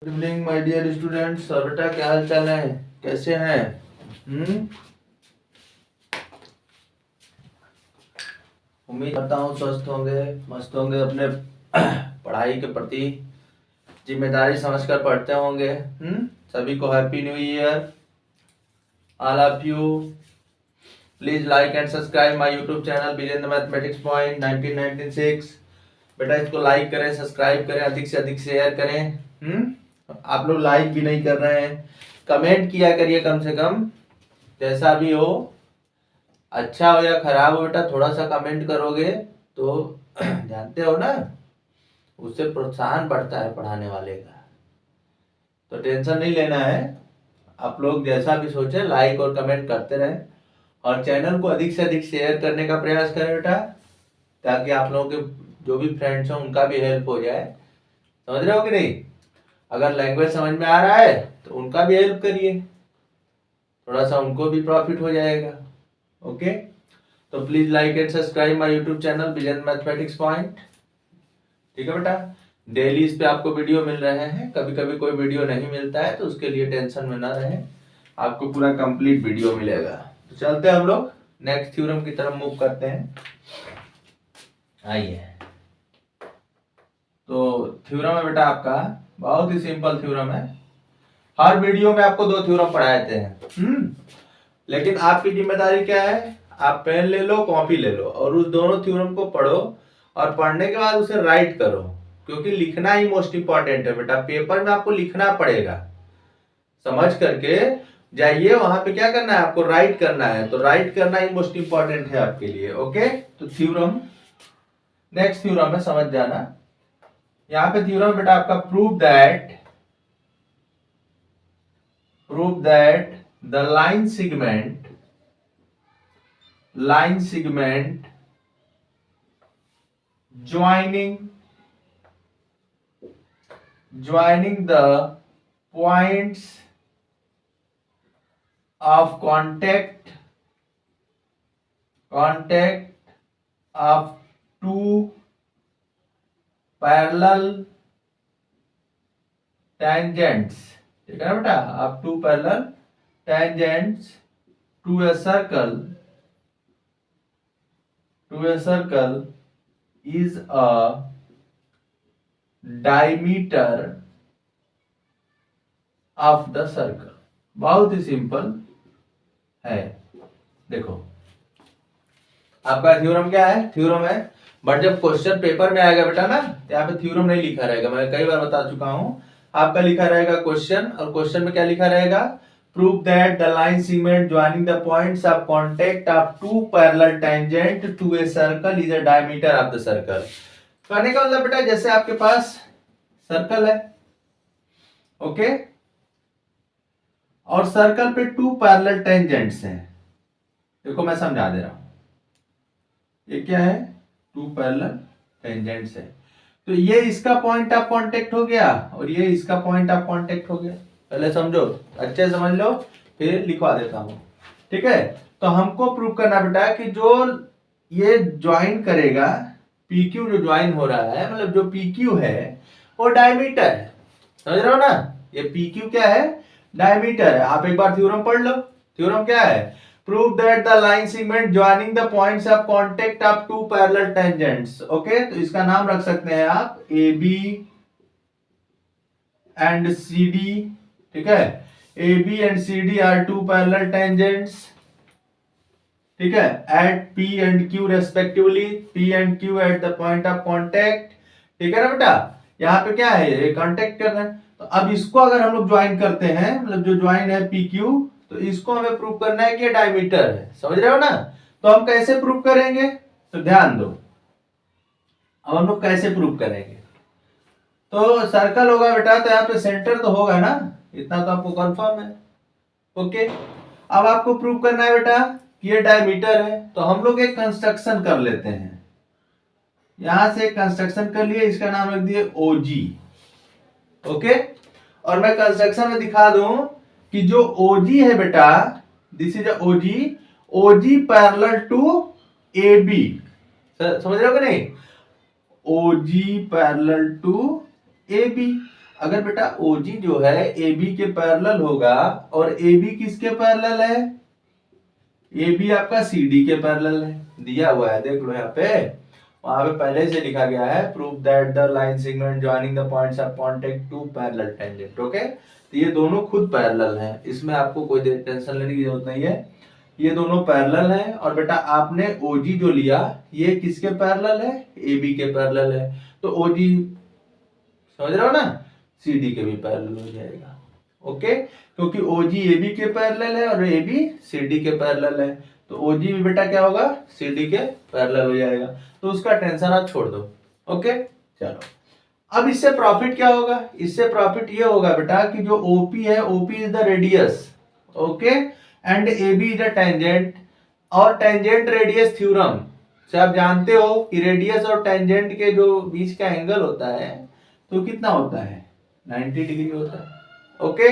Good evening my dear students. और बेटा क्या हाल चाल है, कैसे हैं? उम्मीद करता हूँ स्वस्थ होंगे, मस्त होंगे, अपने पढ़ाई के प्रति जिम्मेदारी समझकर पढ़ते होंगे। सभी को happy new year all of you. Please like and subscribe my YouTube channel billion the mathematics point 1996। बेटा इसको लाइक करें, सब्सक्राइब करें, अधिक से अधिक शेयर करें। आप लोग लाइक भी नहीं कर रहे हैं, कमेंट किया करिए कम से कम। जैसा भी हो, अच्छा हो या खराब हो, बेटा थोड़ा सा कमेंट करोगे तो जानते हो ना, उससे प्रोत्साहन बढ़ता है पढ़ाने वाले का। तो टेंशन नहीं लेना है, आप लोग जैसा भी सोचे लाइक और कमेंट करते रहें और चैनल को अधिक से अधिक शेयर करने का प्रयास करें बेटा, ताकि आप लोगों के जो भी फ्रेंड्स हों उनका भी हेल्प हो जाए। समझ रहे हो कि नहीं? अगर लैंग्वेज समझ में आ रहा है तो उनका भी हेल्प करिए, थोड़ा सा उनको भी प्रॉफिट हो जाएगा। ओके, तो please like and subscribe my YouTube channel billion mathematics point. ठीक है बेटा, डेली इस पे आपको वीडियो मिल रहे हैं। कभी कभी कोई वीडियो नहीं मिलता है तो उसके लिए टेंशन में ना रहे, आपको पूरा कंप्लीट वीडियो मिलेगा। तो चलते हैं हम लोग नेक्स्ट थ्योरम की तरफ मूव करते हैं। आइए, तो थ्योरम है बेटा आपका बहुत ही सिंपल थ्योरम है। हर वीडियो में आपको 2 थ्योरम पढ़ाए थे। लेकिन आपकी जिम्मेदारी क्या है, आप पेन ले लो, कॉपी ले लो और उस दोनों थ्योरम को पढ़ो और पढ़ने के बाद उसे राइट करो, क्योंकि लिखना ही मोस्ट इंपॉर्टेंट है बेटा। पेपर में आपको लिखना पड़ेगा, समझ करके जाइए। वहां पे क्या करना है, आपको राइट करना है, तो राइट करना ही मोस्ट इंपॉर्टेंट है आपके लिए। ओके, तो थ्योरम, नेक्स्ट थ्योरम है, समझ जाना। यहाँ पे थ्योरम बेटा आपका prove that the line segment joining the points of contact of 2 parallel tangents, ठीक है ना बेटा, of 2 parallel tangents to a circle is a diameter of the circle। बहुत ही सिंपल है। देखो आपका थ्योरम क्या है, थ्योरम है, बट जब क्वेश्चन पेपर में आएगा बेटा ना, तो यहाँ पे थ्योरम नहीं लिखा रहेगा। मैं कई बार बता चुका हूं, आपका लिखा रहेगा क्वेश्चन, और क्वेश्चन में क्या लिखा रहेगा, prove that the line segment joining the points of contact of 2 parallel tangent to a circle is a diameter of the circle. कहने का मतलब बेटा, जैसे आपके पास सर्कल है, ओके, और सर्कल पे 2 पैरेलल टेंजेंट्स हैं। देखो मैं समझा दे रहा हूं, ये क्या है, 2 पैरेलल टेंजेंट्स है। तो ये इसका पॉइंट ऑफ कांटेक्ट हो गया और ये इसका पॉइंट ऑफ कांटेक्ट हो गया। पहले समझो, अच्छे से समझ लो, फिर लिखवा देता हूं। ठीक है, तो हमको प्रूव करना बेटा कि जो ये ज्वाइन करेगा, PQ जो ज्वाइन हो रहा है, मतलब जो PQ है वो डायमीटर है। समझ रहे हो ना, ये PQ क्या है, डायमीटर है। आप एक बार थ्योरम पढ़ लो। थ्योरम क्या है, prove that the line segment joining the points of contact of 2 parallel tangents। Okay, तो इसका नाम रख सकते हैं आप AB and CD। ठीक है, AB and CD are 2 parallel tangents, ठीक है, at P and Q respectively, P and Q at the point of contact। ठीक है ना बेटा, यहाँ पे क्या है, ये कांटेक्ट करना है। तो अब इसको अगर हम लोग ज्वाइन करते हैं, मतलब जो ज्वाइन है PQ, तो इसको हमें प्रूव करना है कि डायमीटर है। समझ रहे हो ना, तो हम कैसे प्रूव करेंगे, तो ध्यान दो, अब हम लोग कैसे प्रूव करेंगे। तो सर्कल होगा बेटा, तो यहाँ पे सेंटर तो होगा ना, इतना तो आपको कंफर्म है। ओके, अब आपको प्रूव करना है बेटा कि ये डायमीटर है, तो हम लोग एक कंस्ट्रक्शन कर लेते हैं। यहां से एक कंस्ट्रक्शन कर लिए, इसका नाम रख दिए OG। ओके, और मैं कंस्ट्रक्शन में दिखा दूं कि जो OG है बेटा, this is OG parallel to AB। समझ रहे हो कि नहीं, OG पैरेलल टू AB। अगर बेटा ओजी जो है AB के पैरेलल होगा और AB किसके पैरेलल है, AB आपका CD के पैरेलल है, दिया हुआ है देख लो यहाँ पे, वहां पे पहले से लिखा गया है prove that the line segment joining the points of contact two parallel tangent. Okay, तो ये दोनों खुद पैरेलल हैं, इसमें आपको कोई टेंशन लेने की जरूरत नहीं है, ये दोनों पैरेलल हैं। और बेटा आपने OG जो लिया ये किसके पैरेलल है, AB के पैरेलल है, तो OG समझ रहे हो ना, CD के भी पैरेलल हो जाएगा। ओके, क्योंकि OG AB के पैरेलल है और AB CD के पैरेलल है, तो OG भी बेटा क्या होगा, CD के पैरेलल हो जाएगा, तो उसका टेंशन आप छोड़ दो। ओके चलो, अब इससे प्रॉफिट क्या होगा, इससे प्रॉफिट ये होगा बेटा कि जो OP है, OP is the radius, okay, and AB is the tangent, और टेंजेंट रेडियस थ्योरम से आप जानते हो कि रेडियस और टेंजेंट के जो बीच का एंगल होता है तो कितना होता है, 90 डिग्री होता है। ओके,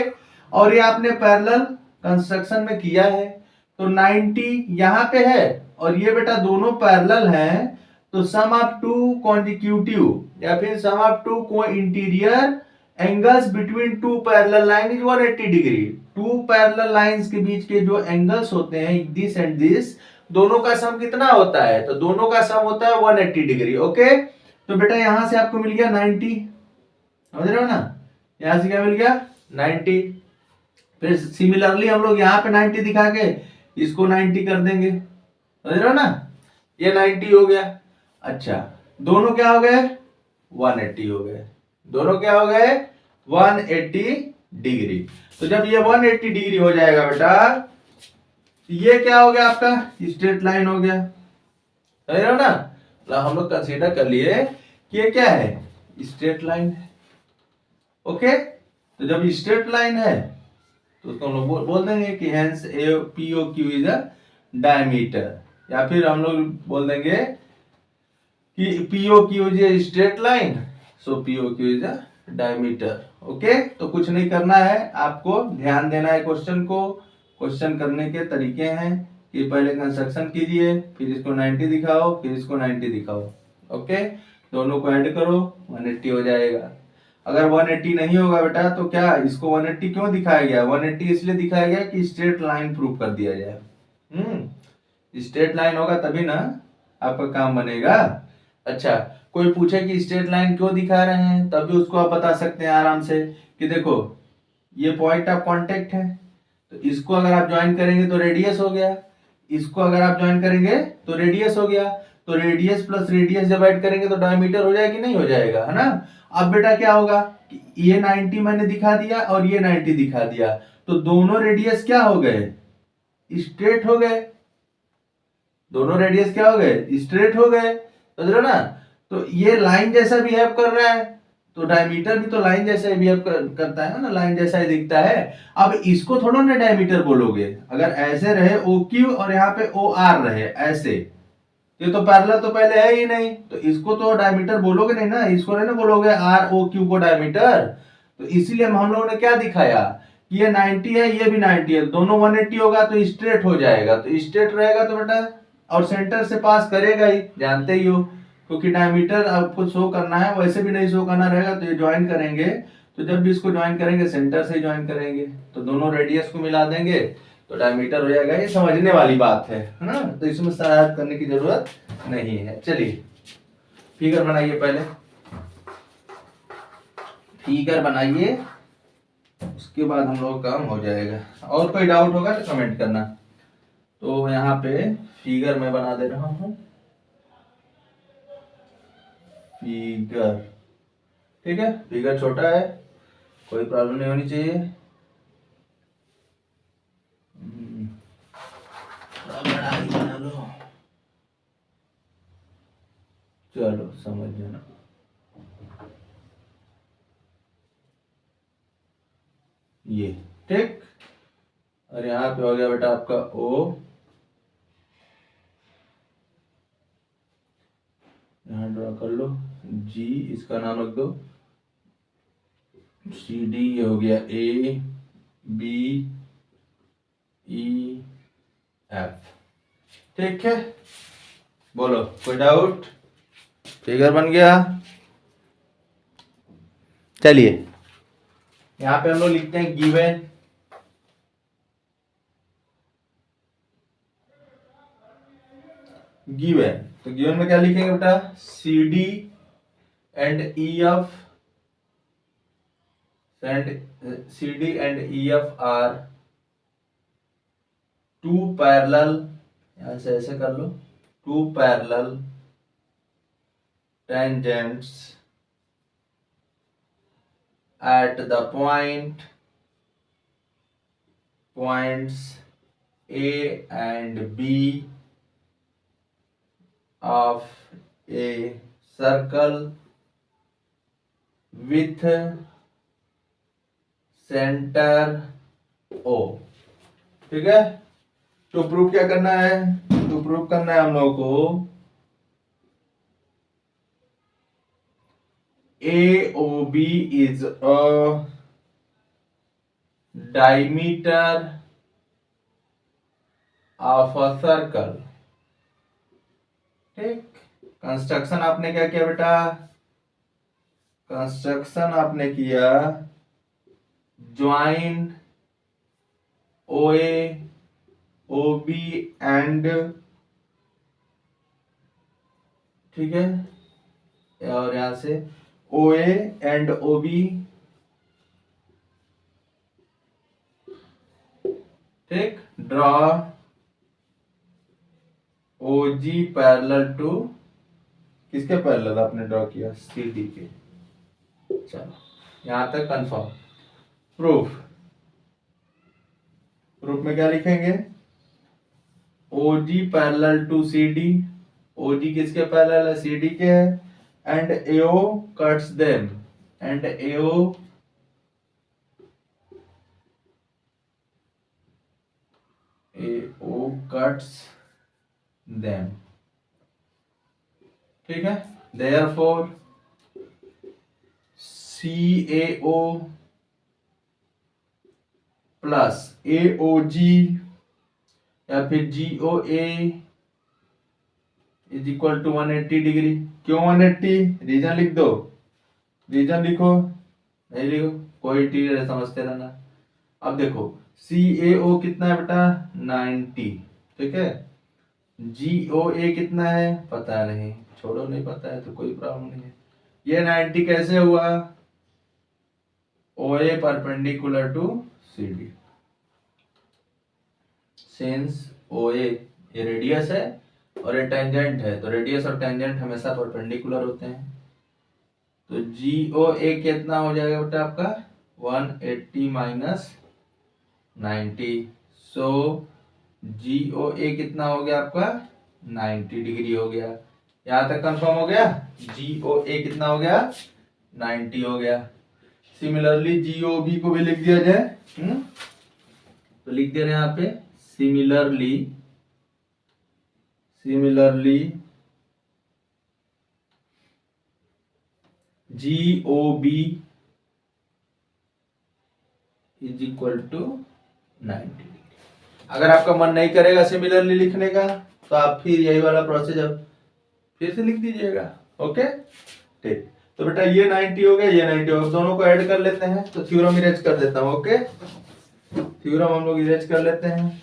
और ये आपने पैरेलल कंस्ट्रक्शन में किया है, तो 90 यहाँ पे है और ये बेटा दोनों पैरेलल हैं, तो सम ऑफ टू कॉन्जिक्यूटिव या फिर सम ऑफ टू को interior angles between two parallel line is 180 degree. Two parallel lines के बीच के जो एंगल्स होते हैं दिस एंड दिस, दोनों का सम कितना होता है, तो दोनों का सम होता है 180 डिग्री। ओके, तो बेटा यहां से आपको मिल गया 90, समझ रहे हो ना, यहां से क्या मिल गया 90। फिर सिमिलरली हम लोग यहाँ पे 90 दिखा के इसको 90 कर देंगे, समझ रहे हो ना, ये 90 हो गया। अच्छा, दोनों क्या हो गए, 180 हो गए, दोनों क्या हो गए 180 डिग्री। तो जब ये 180 डिग्री हो जाएगा बेटा, ये क्या हो गया आपका स्ट्रेट लाइन हो गया, समझ रहे हो ना, हम लोग कंसीडर कर लिए कि ये क्या है, स्ट्रेट लाइन है। ओके, तो जब स्ट्रेट लाइन है तो उसको हम लोग बोल देंगे कि hence POQ is a diameter, या फिर हम लोग बोल देंगे कि POQ is a straight line, so POQ is a diameter. Okay, तो कुछ नहीं करना है, आपको ध्यान देना है क्वेश्चन को। क्वेश्चन करने के तरीके हैं कि पहले कंस्ट्रक्शन कीजिए, फिर इसको 90 दिखाओ, फिर इसको 90 दिखाओ। ओके, दोनों को ऐड करो 180 हो जाएगा। अगर 180 नहीं होगा बेटा तो क्या इसको 180 क्यों दिखाया गया, 180 इसलिए दिखाया गया कि स्ट्रेट लाइन प्रूव कर दिया जाए। स्ट्रेट लाइन होगा तभी ना आपका काम बनेगा। अच्छा, कोई पूछे कि स्ट्रेट लाइन क्यों दिखा रहे हैं, तब भी उसको आप बता सकते हैं आराम से कि देखो ये पॉइंट ऑफ कांटेक्ट है, तो इसको अगर आप ज्वाइन करेंगे तो रेडियस हो गया, इसको अगर आप ज्वाइन करेंगे तो रेडियस हो गया, तो रेडियस प्लस रेडियस जब ऐड करेंगे तो डायमीटर हो जाएगा कि नहीं हो जाएगा, है ना। अब बेटा क्या होगा कि ये 90 मैंने दिखा दिया और ये 90 दिखा दिया, तो दोनों रेडियस क्या हो गए, स्ट्रेट हो गए, दोनों रेडियस क्या हो गए, स्ट्रेट हो गए, समझ रहे हो ना। तो ये लाइन जैसा बिहेव कर रहा है, तो डायमीटर भी तो लाइन जैसा ही बिहेव करता है ना, लाइन जैसा ही दिखता है। अब इसको थोड़ा ना डायमीटर बोलोगे, अगर ऐसे रहे OQ और यहाँ पे OR रहे ऐसे, ये तो पैरेलल तो पहले है ही नहीं, तो इसको तो डायमीटर बोलोगे नहीं ना, इसको नहीं ना बोलोगे ROQ को डायमीटर। तो इसीलिए हम लोगों ने क्या दिखाया कि ये 90 है, ये भी 90 है, दोनों 180 होगा तो स्ट्रेट हो जाएगा, तो स्ट्रेट रहेगा तो बेटा और सेंटर से पास करेगा ही, जानते ही हो, क्योंकि डायमीटर आपको शो करना है, वैसे भी नहीं शो करना रहेगा, तो ये ज्वाइन करेंगे, तो जब भी इसको ज्वाइन करेंगे सेंटर से ज्वाइन करेंगे, तो दोनों रेडियस को मिला देंगे तो डायमीटर हो जाएगा। ये समझने वाली बात है ना, तो इसमें शरारत करने की जरूरत नहीं है। चलिए फिगर बनाइए, पहले फिगर बनाइए, उसके बाद हम लोग काम हो जाएगा। और कोई डाउट होगा तो कमेंट करना। तो यहाँ पे फिगर मैं बना दे रहा हूँ, फिगर, ठीक है, फिगर छोटा है, कोई प्रॉब्लम नहीं होनी चाहिए। बड़ा ही बना लो, चलो समझ जाना। ये ठीक, और यहाँ पे हो गया बेटा आपका O, यहाँ ड्रॉ कर लो, G इसका नाम रख दो, CD ये हो गया A B E F, ठीक है, बोलो कोई डाउट। फिगर बन गया, चलिए यहाँ पे हम लोग लिखते हैं गिवन, तो गिवन में क्या लिखेंगे बेटा, CD and EF are two parallel, यहां से ऐसे कर लो, two parallel tangents at the points A and B of a circle with center O। ठीक है, तो प्रूफ क्या करना है, तो प्रूफ करना है हम लोगों को AOB is a diameter of a circle। ठीक, कंस्ट्रक्शन आपने क्या किया बेटा, कंस्ट्रक्शन आपने किया ज्वाइन OA OB एंड, ठीक है, और यहां से OA एंड OB, ठीक, ड्रॉ OG पैरेलल टू, किसके पैरेलल आपने ड्रॉ किया, CD के। चलो यहां तक कंफर्म। प्रूफ, प्रूफ में क्या लिखेंगे, OG parallel to CD, OG किसके पैरेलल है, CD के है, and AO cuts them, and AO cuts them. ठीक है, देयरफॉर CAO प्लस AOG या फिर GOA is equal to 180 degree. क्यों 180, रीजन लिख दो, रीजन लिखो, नहीं लिखो कोई टी समझते रहना। अब देखो CAO कितना है बेटा, 90, ठीक है, GOA कितना है पता नहीं, छोड़ो, नहीं पता है तो कोई प्रॉब्लम नहीं है। ये 90 कैसे हुआ, OA perpendicular to CD, since OA ये रेडियस है और ये टेंजेंट है, तो रेडियस और टेंजेंट हमेशा परपेंडिकुलर होते हैं। तो GOA कितना हो जाएगा बेटा आपका 180 माइनस 90, सो GOA कितना हो गया आपका 90 डिग्री हो गया। यहां तक कंफर्म हो गया, GOA कितना हो गया 90 हो गया। सिमिलरली GOB को भी लिख दिया जाए, तो लिख दे रहे हैं यहाँ पे similarly GOB is equal to 90। अगर आपका मन नहीं करेगा सिमिलरली लिखने का तो आप फिर यही वाला प्रोसेस अब फिर से लिख दीजिएगा। ओके, ठीक, तो बेटा ये 90 हो गया, ये 90 हो गया, दोनों को ऐड कर लेते हैं। तो थ्योरम इरेज कर देता हूं। ओके, थ्योरम हम लोग इरेज कर लेते हैं।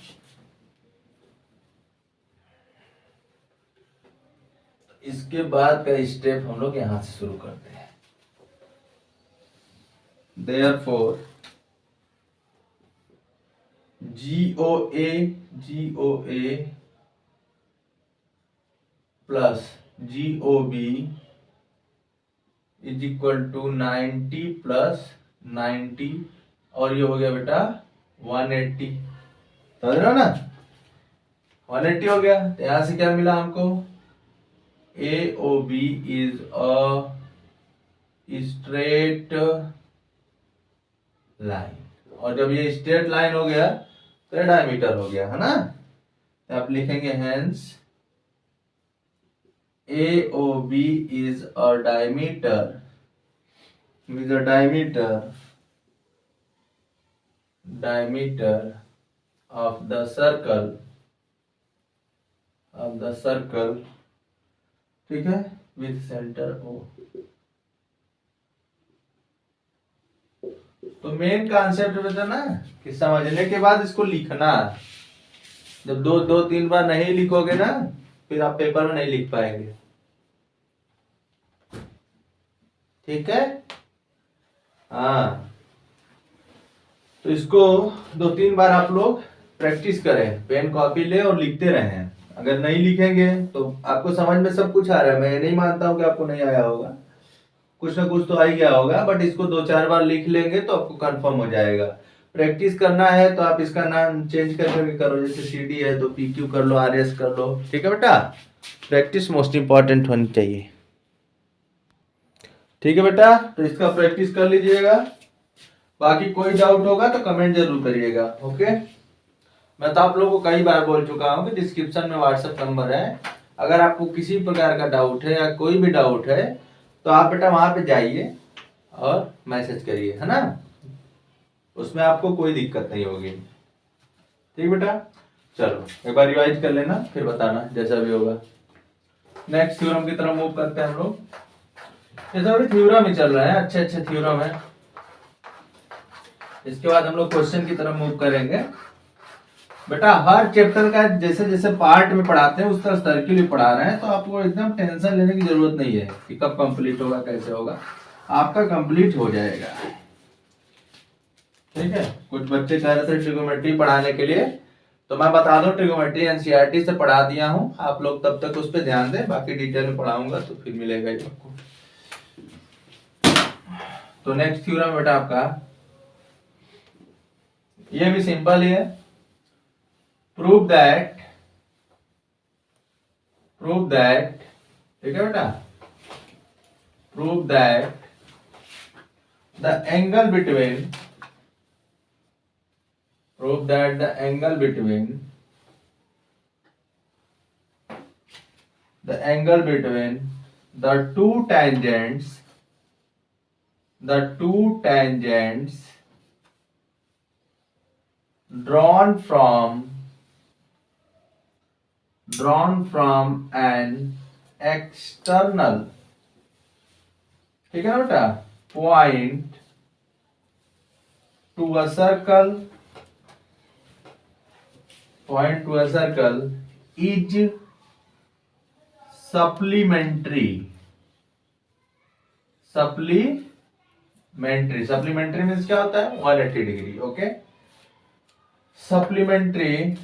इसके बाद का स्टेप हम लोग यहां से शुरू करते हैं। Therefore GOA plus GOB is equal to 90 plus 90, और ये हो गया बेटा 180, समझ रहे हो ना, 180 हो गया। तो यहां से क्या मिला हमको, AOB is a straight line, और जब ये स्ट्रेट लाइन हो गया तो ये डायमीटर हो गया, है ना। तो आप लिखेंगे hence AOB is a diameter of the circle, ठीक है, with center O। तो मेन कॉन्सेप्ट बता ना कि समझने के बाद इसको लिखना। जब दो दो तीन बार नहीं लिखोगे ना फिर आप पेपर में नहीं लिख पाएंगे। ठीक है। हाँ, तो इसको 2-3 बार आप लोग प्रैक्टिस करें, पेन कॉपी ले और लिखते रहें। अगर नहीं लिखेंगे तो आपको समझ में सब कुछ आ रहा है, मैं नहीं मानता हूं कि आपको नहीं आया होगा, कुछ ना कुछ तो आ ही गया होगा, बट इसको 2-4 बार लिख लेंगे तो आपको कंफर्म हो जाएगा। प्रैक्टिस करना है तो आप इसका नाम चेंज करके करो, जैसे सीडी है तो पीक्यू कर लो, आरएस कर लो। ठीक है बेटा, प्रैक्टिस मोस्ट इंपॉर्टेंट होनी चाहिए। ठीक है बेटा, तो इसका प्रैक्टिस कर लीजिएगा। बाकी कोई डाउट होगा तो कमेंट जरूर करिएगा। ओके, मैं तो आप लोगों को कई बार बोल चुका हूं कि डिस्क्रिप्शन में व्हाट्सएप नंबर है, अगर आपको किसी प्रकार का डाउट है या कोई भी डाउट है तो आप बेटा वहां पे जाइए और मैसेज करिए, है ना, उसमें आपको कोई दिक्कत नहीं होगी। ठीक बेटा, चलो एक बार रिवाइज कर लेना फिर बताना जैसा भी होगा। नेक्स्ट थ्योरम की तरफ मूव करते हैं हम लोग। जैसा भी थ्योरम ही चल रहा है, अच्छे अच्छे थ्योरम है। इसके बाद हम लोग क्वेश्चन की तरफ मूव करेंगे। बेटा हर चैप्टर का जैसे जैसे पार्ट में पढ़ाते हैं उस तरह सर्किल भी पढ़ा रहे हैं, तो आपको एकदम टेंशन लेने की जरूरत नहीं है कि कब कंप्लीट होगा कैसे होगा, आपका कंप्लीट हो जाएगा। ठीक है, कुछ बच्चे कह रहे थे ट्रिगोमेट्री पढ़ाने के लिए, तो मैं बता दूं ट्रिगोमेट्री एनसीईआरटी से पढ़ा दिया हूं, आप लोग तब तक उस पर ध्यान दें, बाकी डिटेल में पढ़ाऊंगा तो फिर मिलेगा ही आपको। तो नेक्स्ट थ्योरम बेटा आपका ये भी सिंपल ही है। प्रूव दैट ठीक है बेटा, prove that the angle between the two tangents drawn from an external, ठीक है बेटा, point to a circle is supplementary means क्या होता है 180 degree. Okay, supplementary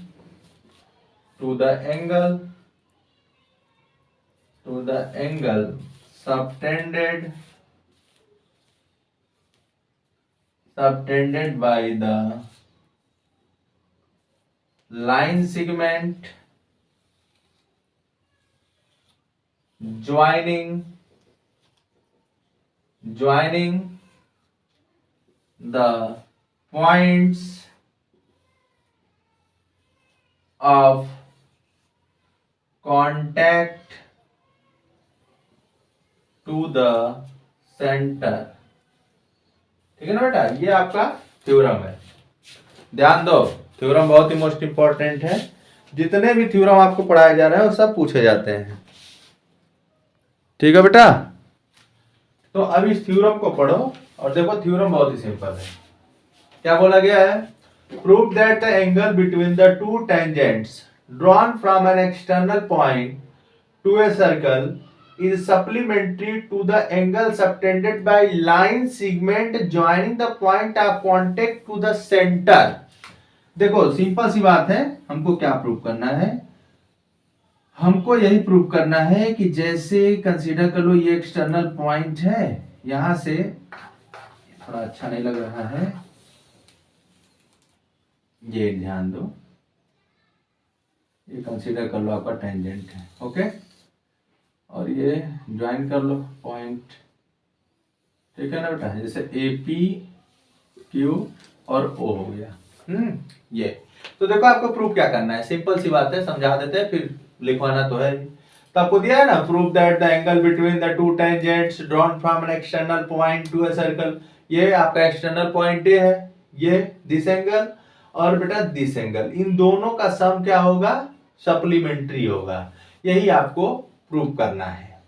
to the angle subtended by the line segment joining the points of contact to the center। ठीक है ना बेटा, ये आपका थ्योरम है। ध्यान दो, थ्योरम बहुत ही मोस्ट इंपॉर्टेंट है, जितने भी थ्योरम आपको पढ़ाए जा रहे हैं वो सब पूछे जाते हैं। ठीक है बेटा, तो अब इस थ्योरम को पढ़ो और देखो थ्योरम बहुत ही सिंपल है। क्या बोला गया है? Prove that the angle between the two tangents drawn from an external point to a circle is supplementary to the angle subtended by line segment joining the point of contact to the center। देखो simple सी बात है, हमको क्या prove करना है? हमको यही prove करना है कि जैसे कंसीडर कर लो ये एक्सटर्नल पॉइंट है, यहां से थोड़ा अच्छा नहीं लग रहा है, ये ध्यान दो, ये कंसीडर कर लो आपका टेंजेंट है। ओके, और ये ज्वाइन कर लो पॉइंट। ठीक है ना बेटा, जैसे ए पी क्यू और ओ हो गया। ये तो देखो आपको प्रूफ क्या करना है, सिंपल सी बात है, समझा देते हैं, फिर लिखवाना तो है। तो आपको दिया है ना, proof that the angle between the two tangents drawn from an external point to a circle, ये आपका एक्सटर्नल पॉइंट है, ये दिस एंगल और बेटा दिस एंगल, इन दोनों का सम क्या होगा? सप्लीमेंट्री होगा। यही आपको प्रूव करना है,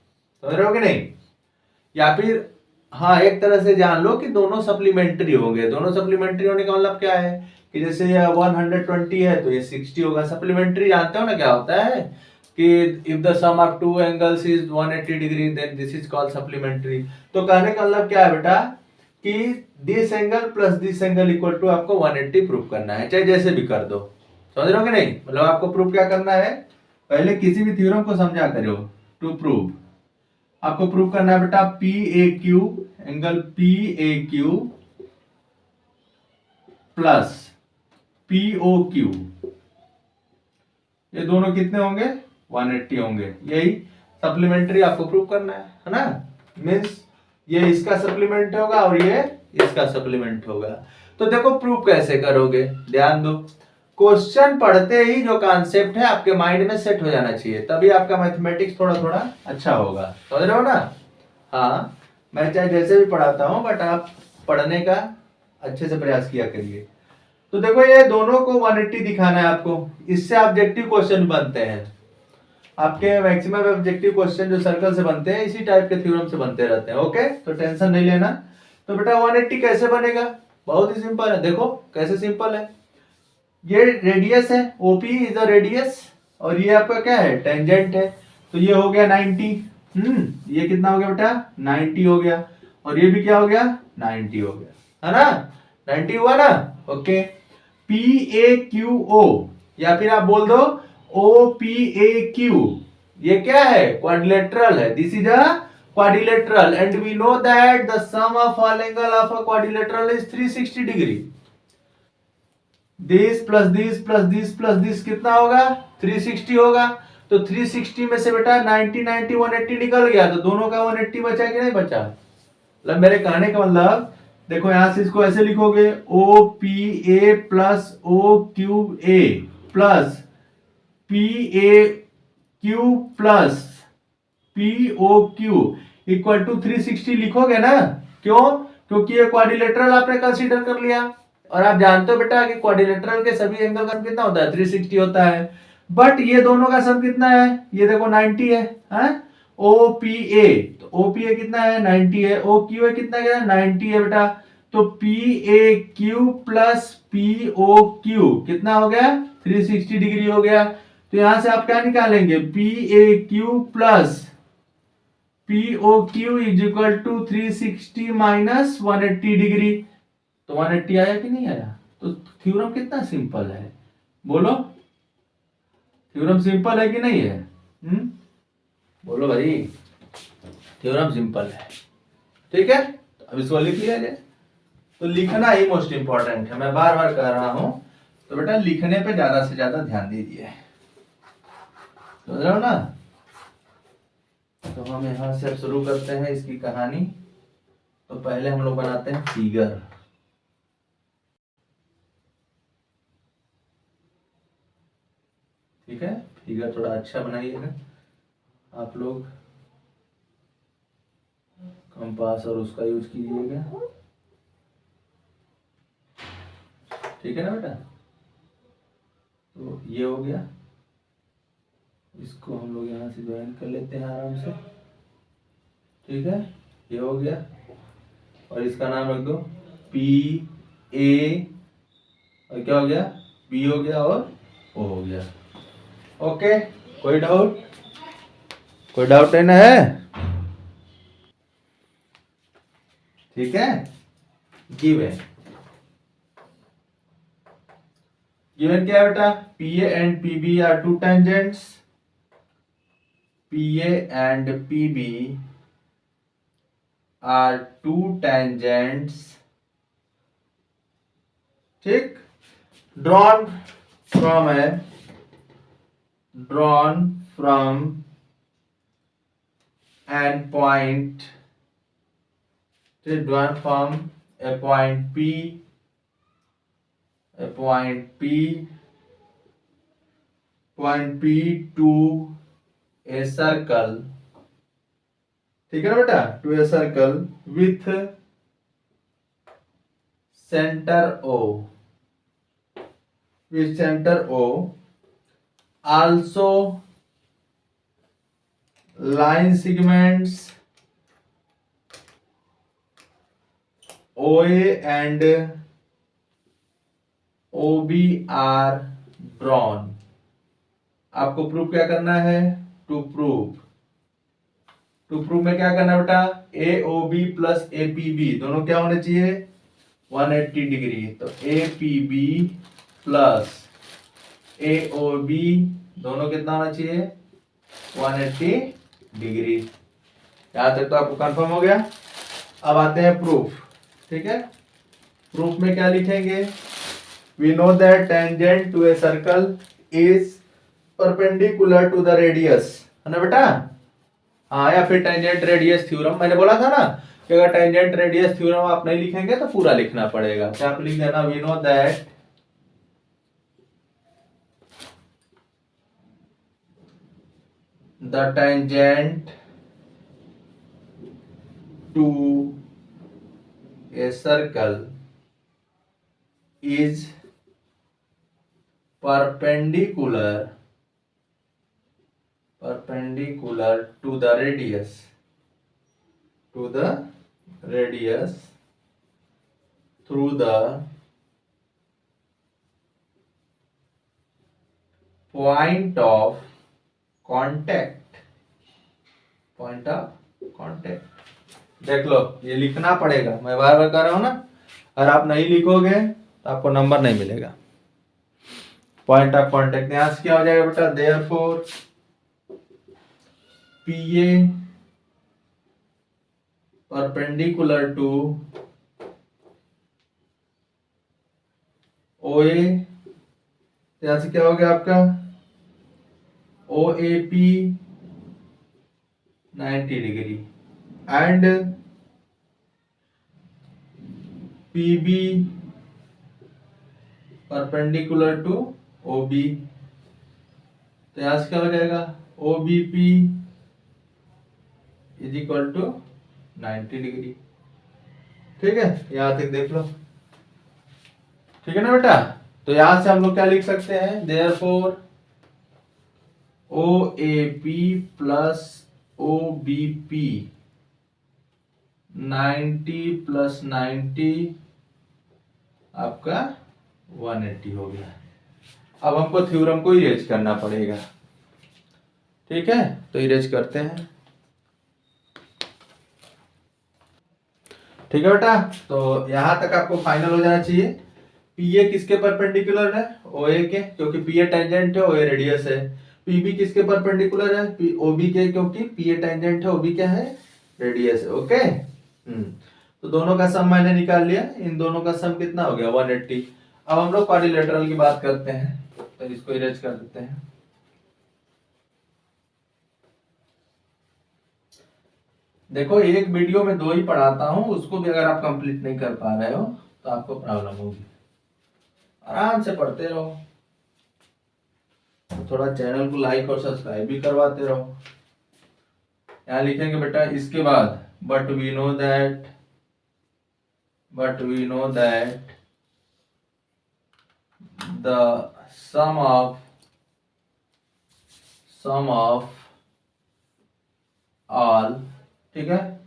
समझ रहे हो कि नहीं? या फिर हाँ, एक तरह से जान लो कि दोनों सप्लीमेंट्री होंगे। दोनों सप्लीमेंट्री होने का मतलब क्या है कि जैसे ये 120 है तो ये 60 होगा। सप्लीमेंट्री जानते हो ना क्या होता है कि if the sum of two angles is 180 degree then this is called supplementary. तो कहने का मतलब क्या है बेटा कि this angle plus this angle equal to आपको 180 प्रूव करना है, चाहे जैसे भी कर दो। समझ रहे हो कि नहीं? मतलब आपको प्रूव क्या करना है, पहले किसी भी थ्योरम को समझा करो। टू प्रूव आपको प्रूव करना है बेटा P A Q, angle P A Q plus P O Q, ये दोनों कितने होंगे 180 होंगे। यही सप्लीमेंट्री आपको प्रूव करना है ना। मीन्स ये इसका सप्लीमेंट होगा और ये इसका सप्लीमेंट होगा। तो देखो प्रूव कैसे करोगे, ध्यान दो। क्वेश्चन पढ़ते ही जो कॉन्सेप्ट है आपके माइंड में सेट हो जाना चाहिए, तभी आपका मैथमेटिक्स थोड़ा थोड़ा अच्छा होगा। समझ रहे हो ना? हाँ, मैं चाहे जैसे भी पढ़ाता हूँ बट आप पढ़ने का अच्छे से प्रयास किया करिए। तो देखो ये दोनों को 180 दिखाना है आपको, इससे ऑब्जेक्टिव क्वेश्चन बनते हैं। आपके मैक्सिमम ऑब्जेक्टिव क्वेश्चन जो सर्कल से बनते हैं इसी टाइप के थ्योरम से बनते रहते हैं। ओके, तो टेंशन नहीं लेना। तो बेटा 180 कैसे बनेगा, बहुत ही सिंपल है। देखो कैसे सिंपल है, ये रेडियस है, ओपी इज द रेडियस और ये आपका क्या है टेंजेंट है। तो ये हो गया 90। ये कितना हो गया बेटा 90 हो गया, और ये भी क्या हो गया 90 हो गया, है ना? 90 हुआ ना? Okay, P A Q O या फिर आप बोल दो ओ पी ए क्यू, ये क्या है क्वाड्रिलेटरल है। This is a quadrilateral and we know that the sum of all angle of a quadrilateral is 360 degree. This plus this plus this plus this कितना होगा 360 होगा। तो 360 में से बेटा 90 90 180 निकल गया, तो दोनों का 180 बचा कि नहीं बचा? मतलब मेरे कहने का मतलब देखो यहां से इसको ऐसे लिखोगे O P A plus O Q A plus P A Q plus P O Q equal to 360 लिखोगे ना। क्यों? क्योंकि ये क्वाड्रिलेटरल आपने कंसीडर कर लिया और आप जानते हो बेटा कि क्वाड्रिलेटरल के सभी एंगल का सम कितना होता है 360 होता है। बट ये दोनों का सम कितना है, ये देखो 90 है? ओ पी ए, तो ओ पी ए कितना है 90 है, ओ क्यू ए कितना है 90 है बेटा। तो P A Q plus P O Q कितना हो गया 360 डिग्री हो गया। तो यहां से आप क्या निकालेंगे P A Q plus P O Q is equal to 360 minus 180 degree. तो 180 आया कि नहीं आया? तो थ्योरम कितना सिंपल है, बोलो थ्योरम सिंपल है कि नहीं है? बोलो भाई, थ्योरम सिंपल है। ठीक है, तो अब इसको लिख लिया जाए। तो लिखना ही मोस्ट इंपॉर्टेंट है, मैं बार बार कह रहा हूं। तो बेटा लिखने पे ज्यादा से ज्यादा ध्यान दीजिए, समझ रहे हो ना? तो हम यहां से अब शुरू करते हैं इसकी कहानी। तो पहले हम लोग बनाते हैं फिगर। ठीक है, फिगर थोड़ा अच्छा बनाइएगा आप लोग, कंपास और उसका यूज कीजिएगा। ठीक है ना बेटा? तो ये हो गया, इसको हम लोग यहाँ से ज्वाइन कर लेते हैं आराम से। ठीक है, ये हो गया और इसका नाम रख दो पी ए, और क्या हो गया बी हो गया और ओ हो गया। ओके, कोई डाउट? कोई डाउट है ना? है ठीक है। गिवन गिवन क्या है बेटा, P A and P B are two tangents. P A and P B are two tangents. ठीक, drawn from an point, drawn from a point P, point P to a circle। ठीक है ना बेटा, to a circle with centre O, also line segments OA and OB are drawn. आपको proof क्या करना है? To proof में क्या करना है बेटा? AOB प्लस APB दोनों क्या होने चाहिए? 180 डिग्री। तो APB प्लस AOB दोनों कितना होना चाहिए? 180 डिग्री। यहां तक तो आपको कंफर्म हो गया। अब आते हैं प्रूफ। ठीक है, प्रूफ में क्या लिखेंगे? We know that tangent to a circle is perpendicular to the radius, है ना बेटा? हाँ, या फिर टेंजेंट रेडियस थ्योरम। मैंने बोला था ना कि अगर टेंजेंट रेडियस थ्योरम आप नहीं लिखेंगे तो पूरा लिखना पड़ेगा। क्या आप लिख देना? We know that the tangent to a circle is perpendicular to the radius through the point of contact। देख लो, ये लिखना पड़ेगा, मैं बार बार कर रहा हूं ना। अगर आप नहीं लिखोगे तो आपको नंबर नहीं मिलेगा। पॉइंट ऑफ कांटेक्ट यहां से क्या हो जाएगा बेटा? Therefore PA perpendicular to OA, यहां से क्या हो गया आपका? OAP 90 degree and PB perpendicular to OB, तो यहां से क्या हो जाएगा? OBP is equal to 90 degree. ठीक है, यहां तक देख लो। ठीक है ना बेटा? तो यहां से हम लोग क्या लिख सकते हैं? Therefore OAP plus OBP 90 plus 90 आपका 180 हो गया। अब हमको थ्योरम को इरेज करना पड़ेगा। ठीक है, तो इरेज करते हैं। ठीक है बेटा, तो यहां तक आपको फाइनल हो जाना चाहिए। PA किसके परपेंडिकुलर है? OA के, क्योंकि PA टेंजेंट है, OA रेडियस है। PB किसके परपेंडिकुलर है? OB के, क्योंकि PA टेंजेंट है, OB क्या है? रेडियस है। ओके, तो दोनों का सम मैंने निकाल लिया। इन दोनों का सम कितना हो गया? 180। अब हम लोग क्वाड्रिलेटरल की बात करते हैं, तो इसको इरेज कर देते हैं। देखो, एक वीडियो में 2 ही पढ़ाता हूं, उसको भी अगर आप कंप्लीट नहीं कर पा रहे हो तो आपको प्रॉब्लम होगी। आराम से पढ़ते रहो, थोड़ा चैनल को लाइक और सब्सक्राइब भी करवाते रहो। यहां लिखेंगे बेटा इसके बाद, but we know that the sum of all, ठीक है,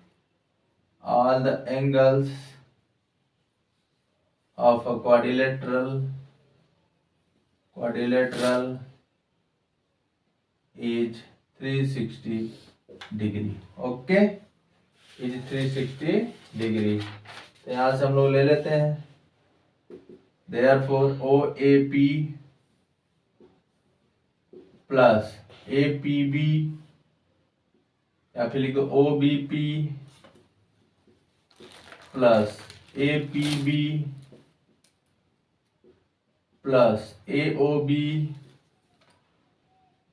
all the angles of a quadrilateral is 360 degree. Okay, is 360 degree. तो यहां से हम लोग ले लेते हैं, देयरफॉर OAP प्लस APB, या फिर लिख दो OBP plus APB plus AOB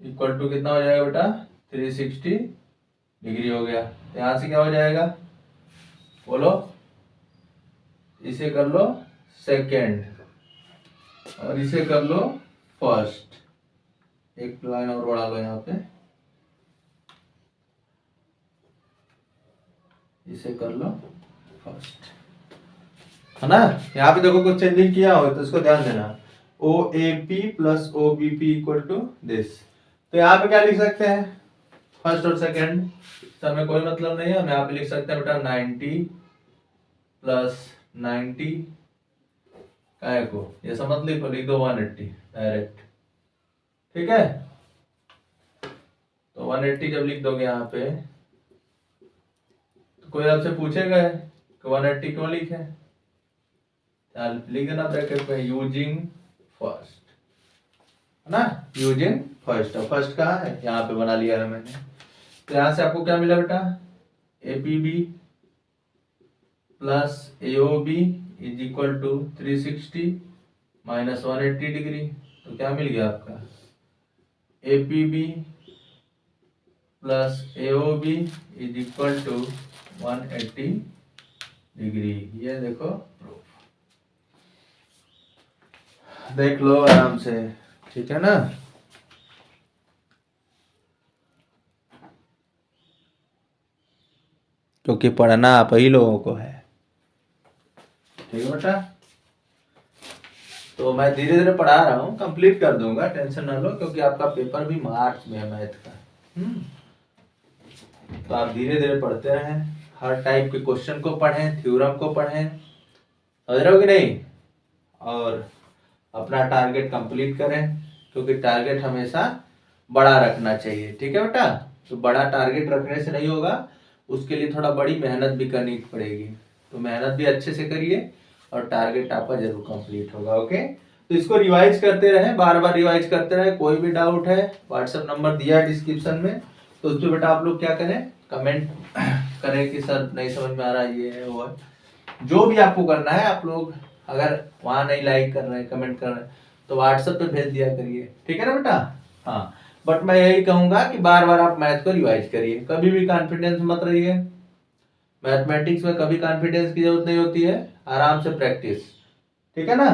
equal to कितना हो जाएगा बेटा? 360 डिग्री हो गया। यहां से क्या हो जाएगा? बोलो, इसे कर लो सेकेंड और इसे कर लो फर्स्ट। एक लाइन और बढ़ा लो यहाँ पे, इसे कर लो फर्स्ट, है ना? यहाँ पे देखो कुछ चेंजिंग किया हो तो इसको ध्यान देना। OAP plus OBP equal to this. तो यहाँ पे क्या लिख सकते हैं? फर्स्ट और सेकेंड, सब में कोई मतलब नहीं है। हम यहाँ पे लिख सकते हैं बेटा 90 प्लस 90 काय को ये समझ लिखो, लिख दो 180 डायरेक्ट। ठीक है, तो 180 जब लिख दोगे यहाँ पे तो कोई आपसे पूछेगा कि 180 क्यों लिखे, लिख देना ब्रैकेट में यूजिंग फर्स्ट, है ना, यूजिंग फर्स्ट। और फर्स्ट कहाँ है, यहाँ पे बना लिया है मैंने। तो यहाँ से आपको क्या मिला बेटा, APB plus AOB is equal to 360 minus 180 degree. तो क्या मिल गया आपका, APB plus AOB is equal to 180 degree. ये देखो प्रूफ, देख लो आराम से, ठीक है ना। क्योंकि पढ़ना आप ही लोगों को है, ठीक है बेटा। तो मैं धीरे धीरे पढ़ा रहा हूँ, कंप्लीट कर दूंगा, टेंशन ना लो, क्योंकि आपका पेपर भी मार्च में है मैथ का। तो आप धीरे धीरे पढ़ते रहें, हर टाइप के क्वेश्चन को पढ़ें, थ्योरम को पढ़ें, समझ रहे हो कि नहीं, और अपना टारगेट कंप्लीट करें, क्योंकि टारगेट हमेशा बड़ा रखना चाहिए। ठीक है बेटा, तो बड़ा टारगेट रखने से नहीं होगा, उसके लिए थोड़ा बड़ी मेहनत भी करनी पड़ेगी। तो मेहनत भी अच्छे से करिए और टारगेट आपका जरूर कंप्लीट होगा। ओके, तो इसको रिवाइज करते रहें, बार बार रिवाइज करते रहें। कोई भी डाउट है, व्हाट्सएप नंबर दिया है डिस्क्रिप्शन में, तो उस पर बेटा आप लोग क्या करें, कमेंट करें कि सर नहीं समझ में आ रहा, ये है वो है, जो भी आपको करना है। आप लोग अगर वहां नहीं लाइक कर रहे हैं, कमेंट कर रहे हैं, तो व्हाट्सएप पे भेज दिया करिए। ठीक है ना बेटा। हाँ, बट मैं यही कहूंगा कि बार बार आप मैथ को रिवाइज करिए, कभी भी कॉन्फिडेंस मत रहिए। मैथमेटिक्स में कभी कॉन्फिडेंस की जरूरत नहीं होती है, आराम से प्रैक्टिस। ठीक है ना।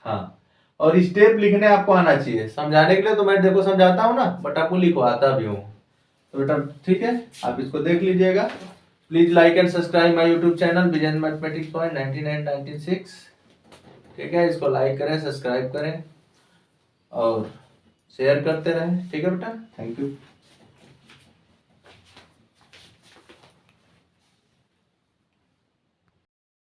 हाँ, और स्टेप लिखने आपको आना चाहिए, समझाने के लिए तो मैं देखो समझाता हूँ ना, बट आपको लिखवाता भी हूँ। तो बेटा ठीक है, आप इसको देख लीजिएगा। Please like and subscribe my YouTube channel vision mathematics point 9996। ठीक है, इसको लाइक करें, सब्सक्राइब करें और शेयर करते रहें। ठीक है बेटा, थैंक यू।